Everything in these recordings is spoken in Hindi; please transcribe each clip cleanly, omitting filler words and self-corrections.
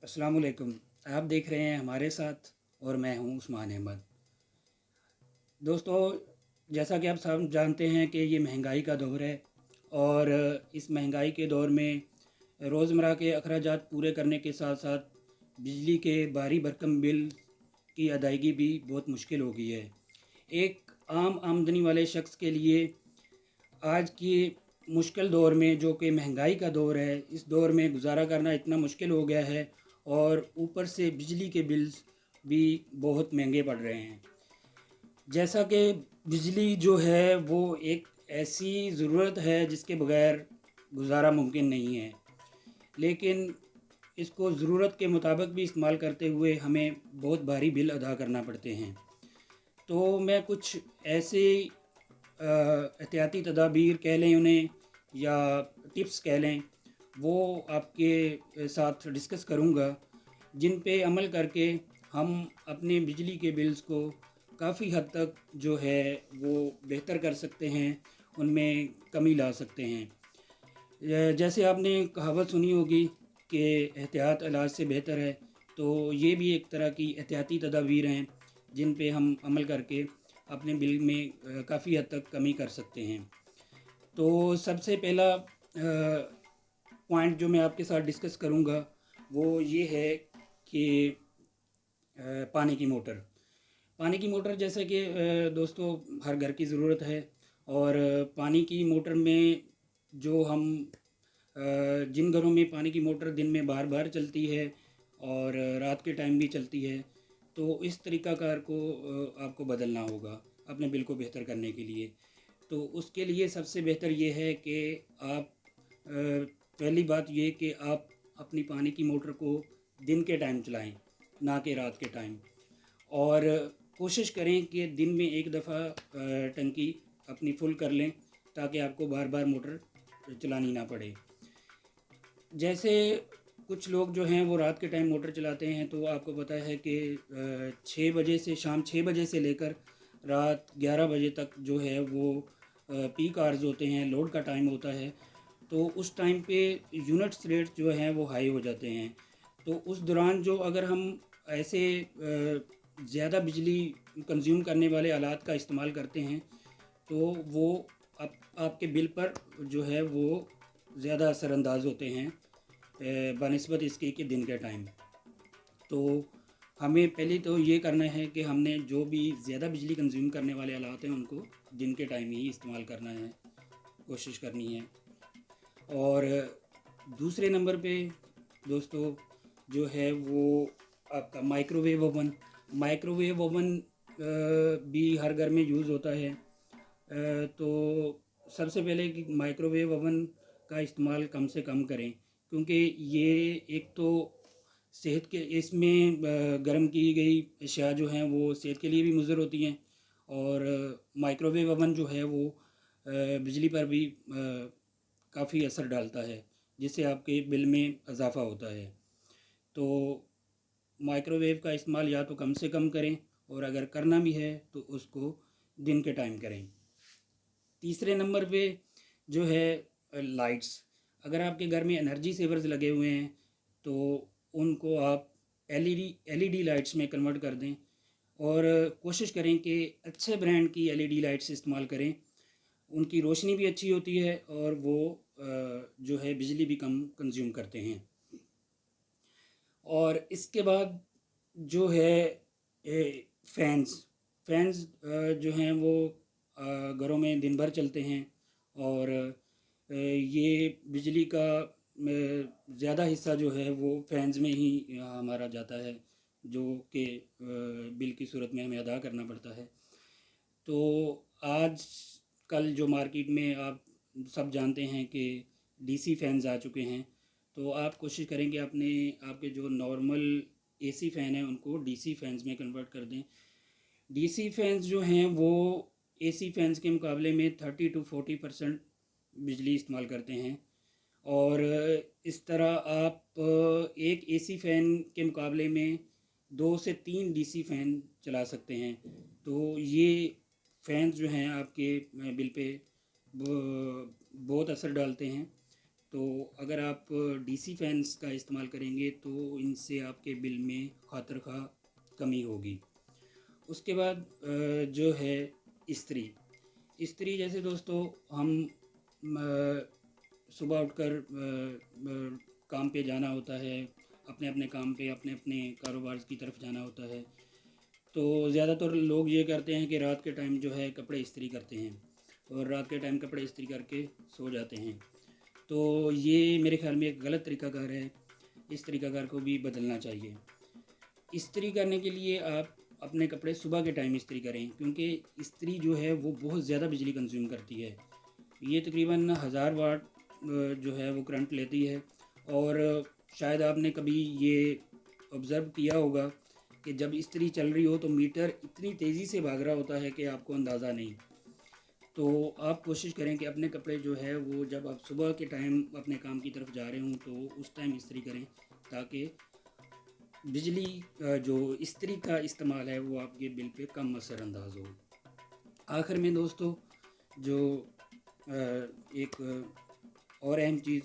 अस्सलाम वालेकुम। आप देख रहे हैं हमारे साथ और मैं हूं उस्मान अहमद। दोस्तों, जैसा कि आप सब जानते हैं कि ये महंगाई का दौर है और इस महंगाई के दौर में रोज़मर्रा के अखराजात पूरे करने के साथ साथ बिजली के भारी भरकम बिल की अदायगी भी बहुत मुश्किल हो गई है। एक आम आमदनी वाले शख्स के लिए आज के मुश्किल दौर में, जो कि महंगाई का दौर है, इस दौर में गुजारा करना इतना मुश्किल हो गया है और ऊपर से बिजली के बिल्स भी बहुत महंगे पड़ रहे हैं। जैसा कि बिजली जो है वो एक ऐसी ज़रूरत है जिसके बगैर गुजारा मुमकिन नहीं है, लेकिन इसको ज़रूरत के मुताबिक भी इस्तेमाल करते हुए हमें बहुत भारी बिल अदा करना पड़ते हैं। तो मैं कुछ ऐसे एहतियाती तदाबीर कह लें उन्हें, या टिप्स कह लें, वो आपके साथ डिस्कस करूँगा, जिन पे अमल करके हम अपने बिजली के बिल्स को काफ़ी हद तक जो है वो बेहतर कर सकते हैं, उनमें कमी ला सकते हैं। जैसे आपने कहावत सुनी होगी कि एहतियात इलाज से बेहतर है, तो ये भी एक तरह की एहतियाती तदाबीर हैं जिन पे हम अमल करके अपने बिल में काफ़ी हद तक कमी कर सकते हैं। तो सबसे पहला पॉइंट जो मैं आपके साथ डिस्कस करूँगा वो ये है कि पानी की मोटर। पानी की मोटर जैसे कि दोस्तों हर घर की ज़रूरत है, और पानी की मोटर में जो हम जिन घरों में पानी की मोटर दिन में बार बार चलती है और रात के टाइम भी चलती है, तो इस तरीक़ाकार को आपको बदलना होगा अपने बिल को बेहतर करने के लिए। तो उसके लिए सबसे बेहतर ये है कि आप पहली बात ये कि आप अपनी पानी की मोटर को दिन के टाइम चलाएं, ना कि रात के टाइम। और कोशिश करें कि दिन में एक दफ़ा टंकी अपनी फुल कर लें, ताकि आपको बार बार मोटर चलानी ना पड़े। जैसे कुछ लोग जो हैं वो रात के टाइम मोटर चलाते हैं, तो आपको पता है कि 6 बजे से, शाम 6 बजे से लेकर रात 11 बजे तक जो है वो पीक आवर्स होते हैं, लोड का टाइम होता है। तो उस टाइम पे यूनिट्स रेट जो हैं वो हाई हो जाते हैं। तो उस दौरान जो अगर हम ऐसे ज़्यादा बिजली कंज्यूम करने वाले आलात का इस्तेमाल करते हैं, तो वो आपके बिल पर जो है वो ज़्यादा असरअंदाज होते हैं बनिस्बत इसके कि दिन के टाइम। तो हमें पहले तो ये करना है कि हमने जो भी ज़्यादा बिजली कंज्यूम करने वाले आलात हैं उनको दिन के टाइम ही इस्तेमाल करना है, कोशिश करनी है। और दूसरे नंबर पे दोस्तों जो है वो आपका माइक्रोवेव ओवन। माइक्रोवेव ओवन भी हर घर में यूज़ होता है। तो सबसे पहले कि माइक्रोवेव ओवन का इस्तेमाल कम से कम करें, क्योंकि ये एक तो सेहत के, इसमें गर्म की गई अशिया जो हैं वो सेहत के लिए भी मुज़र होती हैं, और माइक्रोवेव ओवन जो है वो बिजली पर भी काफ़ी असर डालता है, जिससे आपके बिल में इजाफ़ा होता है। तो माइक्रोवेव का इस्तेमाल या तो कम से कम करें, और अगर करना भी है तो उसको दिन के टाइम करें। तीसरे नंबर पे जो है लाइट्स। अगर आपके घर में एनर्जी सेवर्स लगे हुए हैं, तो उनको आप एलईडी लाइट्स में कन्वर्ट कर दें, और कोशिश करें कि अच्छे ब्रांड की एलईडी लाइट्स इस्तेमाल करें। उनकी रोशनी भी अच्छी होती है और वो जो है बिजली भी कम कंज्यूम करते हैं। और इसके बाद जो है फैंस। फैंस जो हैं वो घरों में दिन भर चलते हैं, और ये बिजली का ज़्यादा हिस्सा जो है वो फैंस में ही हमारा जाता है, जो कि बिल की सूरत में हमें अदा करना पड़ता है। तो आज कल जो मार्केट में आप सब जानते हैं कि डीसी फैंस आ चुके हैं, तो आप कोशिश करें कि अपने आपके जो नॉर्मल एसी फ़ैन हैं उनको डीसी फैंस में कन्वर्ट कर दें। डीसी फैंस जो हैं वो एसी फैंस के मुकाबले में 30 to 40% बिजली इस्तेमाल करते हैं, और इस तरह आप एक एसी फ़ैन के मुकाबले में 2 से 3 डीसी फ़ैन चला सकते हैं। तो ये फ़ैन्स जो हैं आपके बिल पे बहुत असर डालते हैं। तो अगर आप डीसी फैंस का इस्तेमाल करेंगे तो इनसे आपके बिल में खातरखा कमी होगी। उसके बाद जो है इस्त्री। इस्त्री जैसे दोस्तों हम सुबह उठकर काम पे जाना होता है, अपने अपने काम पे अपने अपने कारोबार की तरफ जाना होता है। तो ज़्यादातर लोग ये करते हैं कि रात के टाइम जो है कपड़े इस्त्री करते हैं और रात के टाइम कपड़े इस्त्री करके सो जाते हैं। तो ये मेरे ख्याल में एक गलत तरीक़ाकार है, इस तरीक़ाकार को भी बदलना चाहिए। इस्त्री करने के लिए आप अपने कपड़े सुबह के टाइम इस्त्री करें, क्योंकि इस्त्री जो है वो बहुत ज़्यादा बिजली कंज्यूम करती है। ये तकरीबन 1000 वाट जो है वो करंट लेती है। और शायद आपने कभी ये ऑब्ज़र्व किया होगा कि जब इस्त्री चल रही हो तो मीटर इतनी तेज़ी से भाग रहा होता है कि आपको अंदाज़ा नहीं। तो आप कोशिश करें कि अपने कपड़े जो है वो जब आप सुबह के टाइम अपने काम की तरफ जा रहे हों तो उस टाइम इस्त्री करें, ताकि बिजली जो इस्त्री का इस्तेमाल है वो आपके बिल पे कम असरअंदाज हो। आखिर में दोस्तों जो एक और अहम चीज़,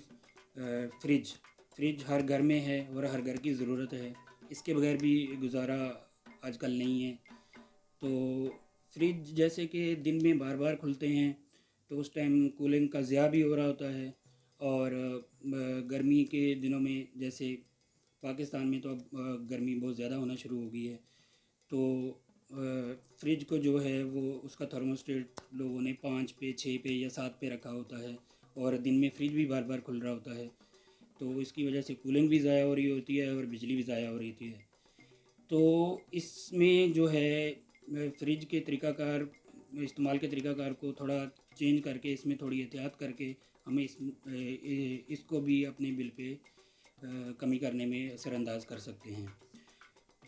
फ्रिज हर घर में है और हर घर की ज़रूरत है, इसके बगैर भी गुजारा आजकल नहीं है। तो फ्रिज जैसे कि दिन में बार बार खुलते हैं तो उस टाइम कूलिंग का ज़िया भी हो रहा होता है। और गर्मी के दिनों में जैसे पाकिस्तान में तो अब गर्मी बहुत ज़्यादा होना शुरू हो गई है, तो फ्रिज को जो है वो उसका थर्मोस्टेट लोगों ने 5 पे 6 पे या 7 पे रखा होता है और दिन में फ्रिज भी बार बार खुल रहा होता है। तो इसकी वजह से कूलिंग भी ज़ाया हो रही होती है और बिजली भी ज़ाया हो रही होती है। तो इसमें जो है फ्रिज के तरीक़ाकार, इस्तेमाल के तरीक़ाकार को थोड़ा चेंज करके इसमें थोड़ी एहतियात करके हमें इसको भी अपने बिल पे कमी करने में असरअंदाज कर सकते हैं।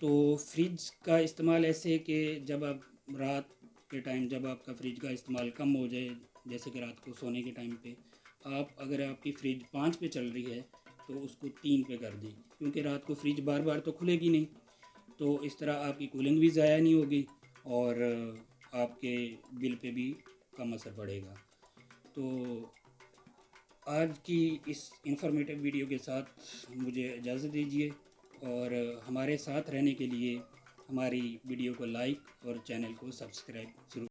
तो फ्रिज का इस्तेमाल ऐसे कि जब आप रात के टाइम जब आपका फ्रिज का इस्तेमाल कम हो जाए, जैसे कि रात को सोने के टाइम पे आप अगर आपकी फ्रिज 5 पे चल रही है तो उसको 3 पे कर दें, क्योंकि रात को फ्रिज बार बार तो खुलेगी नहीं। तो इस तरह आपकी कूलिंग भी ज़ाया नहीं होगी और आपके बिल पे भी कम असर पड़ेगा। तो आज की इस इंफॉर्मेटिव वीडियो के साथ मुझे इजाज़त दीजिए और हमारे साथ रहने के लिए हमारी वीडियो को लाइक और चैनल को सब्सक्राइब ज़रूर